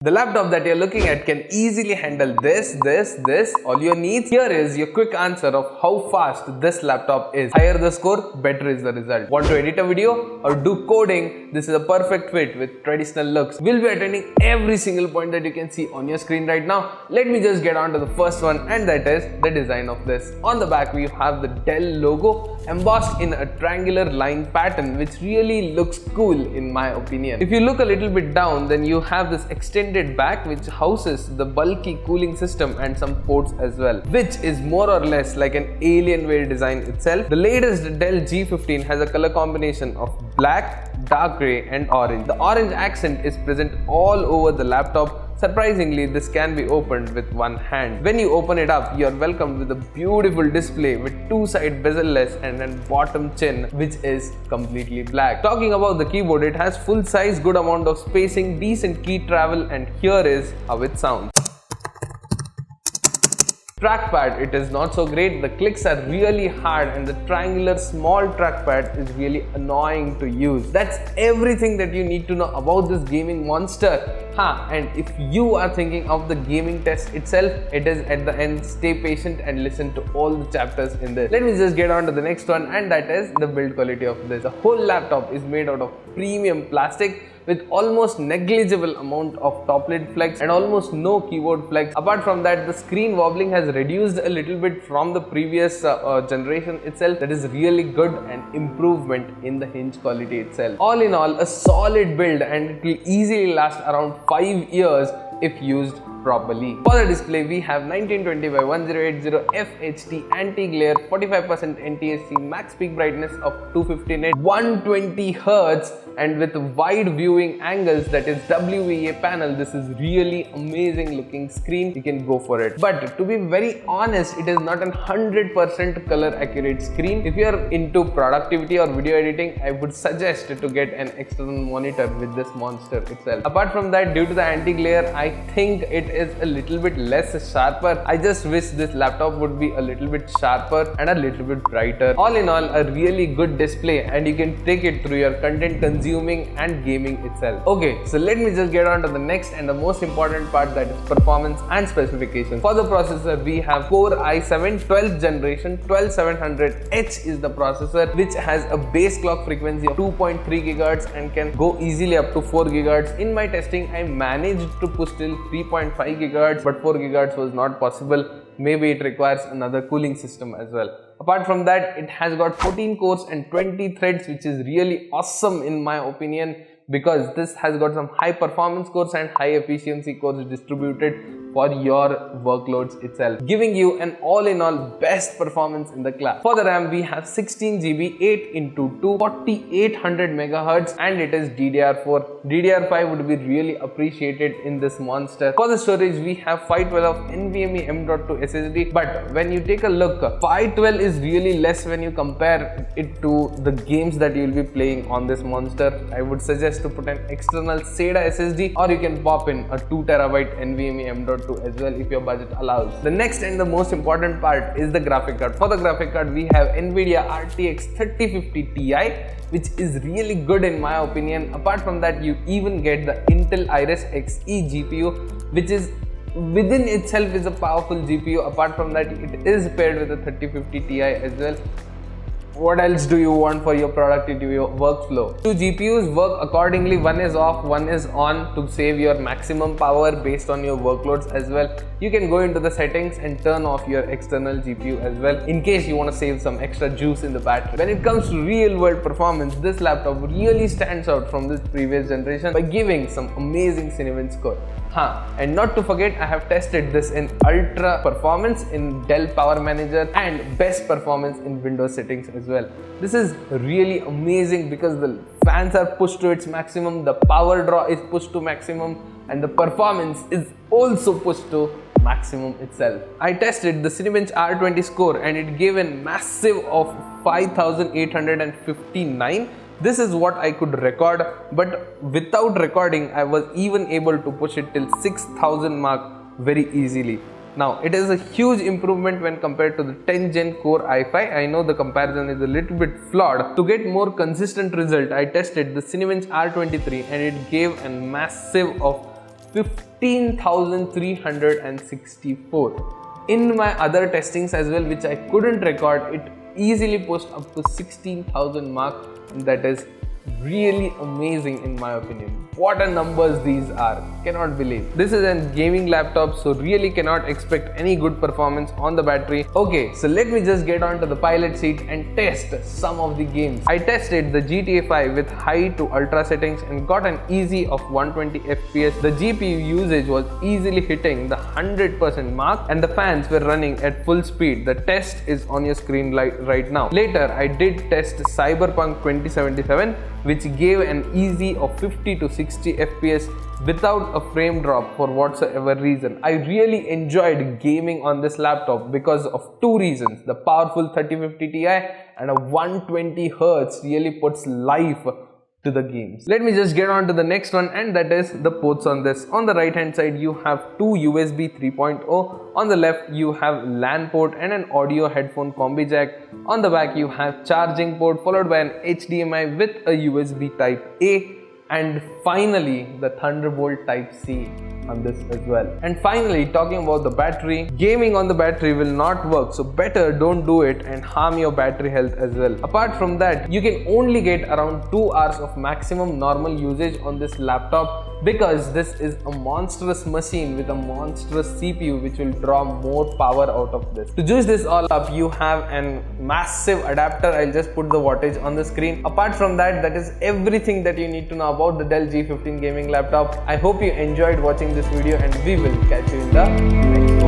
The laptop that you're looking at can easily handle this. All your needs. Here is your quick answer of how fast this laptop is. Higher the score, better is the result. Want to edit a video or do coding? This is a perfect fit with traditional looks. We'll be attending every single point that you can see on your screen right now. Let me just get on to the first one, and that is the design of this. On the back, we have the Dell logo embossed in a triangular line pattern, which really looks cool in my opinion. If you look a little bit down, then you have this extended back which houses the bulky cooling system and some ports as well, which is more or less like an Alienware design itself. The latest Dell G15 has a color combination of black, dark grey and orange. The orange accent is present all over the laptop. Surprisingly, this can be opened with one hand. When you open it up, you are welcomed with a beautiful display with two-side bezel-less and then bottom chin, which is completely black. Talking about the keyboard, it has full size, good amount of spacing, decent key travel, and here is how it sounds. Trackpad, it is not so great. The clicks are really hard and the triangular small trackpad is really annoying to use. That's everything that you need to know about this gaming monster. And if you are thinking of the gaming test itself, it is at the end. Stay patient and listen to all the chapters in this. Let me just get on to the next one, and that is the build quality of this. The whole laptop is made out of premium plastic with almost negligible amount of top lid flex and almost no keyboard flex. Apart from that, the screen wobbling has reduced a little bit from the previous generation itself. That is really good and improvement in the hinge quality itself. All in all, a solid build, and it will easily last around 5 years if used properly. For the display, we have 1920 by 1080 FHD anti-glare, 45% NTSC, max peak brightness of 250 nit, 120 Hz, and with wide viewing angles, that is WVA panel. This is really amazing looking screen. You can go for it. But to be very honest, it is not a 100% color accurate screen. If you are into productivity or video editing, I would suggest to get an external monitor with this monster itself. Apart from that, due to the anti-glare, I think it is a little bit less sharper. I just wish this laptop would be a little bit sharper and a little bit brighter. All in all, a really good display, and you can take it through your content consuming and gaming itself. Okay, so let me just get on to the next and the most important part, that is performance and specifications. For the processor, we have Core i7 12th generation 12700H is the processor, which has a base clock frequency of 2.3 GHz and can go easily up to 4 GHz. In my testing, I managed to push till 3.5 GHz, but 4 GHz was not possible. Maybe it requires another cooling system as well. Apart from that, it has got 14 cores and 20 threads, which is really awesome in my opinion, because this has got some high performance cores and high efficiency cores distributed for your workloads itself, giving you an all-in-all best performance in the class. For the RAM, we have 16 GB 8x2 4800 MHz, and it is DDR4. DDR5 would be really appreciated in this monster. For the storage, we have 512 of NVMe M.2 SSD, but when you take a look, 512 is really less when you compare it to the games that you will be playing on this monster. I would suggest to put an external SATA SSD, or you can pop in a 2TB NVMe M.2 as well if your budget allows. The next and the most important part is the graphic card. For the graphic card, we have Nvidia RTX 3050ti, which is really good in my opinion. Apart from that, you even get the Intel Iris Xe GPU, which is within itself is a powerful GPU. Apart from that, it is paired with the 3050ti as well. What else do you want for your productivity workflow? Two GPUs work accordingly. One is off, one is on to save your maximum power based on your workloads as well. You can go into the settings and turn off your external GPU as well in case you want to save some extra juice in the battery. When it comes to real world performance, this laptop really stands out from this previous generation by giving some amazing Cinebench score. And not to forget, I have tested this in ultra performance in Dell Power Manager and best performance in Windows settings as well. This is really amazing because the fans are pushed to its maximum, the power draw is pushed to maximum, and the performance is also pushed to maximum itself. I tested the Cinebench R20 score and it gave a massive of 5859. This is what I could record, but without recording, I was even able to push it till 6000 mark very easily. Now, it is a huge improvement when compared to the 10th Gen Core i5. I know the comparison is a little bit flawed. To get more consistent result, I tested the Cinebench R23 and it gave a massive of 15,364. In my other testings as well, which I couldn't record, it easily pushed up to 16,000 mark, and that is really amazing in my opinion. What a numbers these are, cannot believe. This is a gaming laptop, so really cannot expect any good performance on the battery. Okay, so let me just get onto the pilot seat and test some of the games. I tested the GTA 5 with high to ultra settings and got an easy of 120 FPS. The GPU usage was easily hitting the 100% mark and the fans were running at full speed. The test is on your screen right now. Later, I did test Cyberpunk 2077, which gave an easy of 50 to 60 FPS without a frame drop for whatsoever reason. I really enjoyed gaming on this laptop because of two reasons. The powerful 3050 Ti and a 120Hz really puts life to the games. Let me just get on to the next one, and that is the ports on this. On the right hand side you have two USB 3.0, on the left you have LAN port and an audio headphone combi jack. On the back you have charging port followed by an HDMI with a USB type A, and finally the Thunderbolt type C on this as well. And finally, talking about the battery, gaming on the battery will not work, so better don't do it and harm your battery health as well. Apart from that, you can only get around 2 hours of maximum normal usage on this laptop, because this is a monstrous machine with a monstrous CPU which will draw more power out of this. To juice this all up, you have a massive adapter. I'll just put the wattage on the screen. Apart from that, that is everything that you need to know about the Dell G15 gaming laptop. I hope you enjoyed watching this video, and we will catch you in the next video.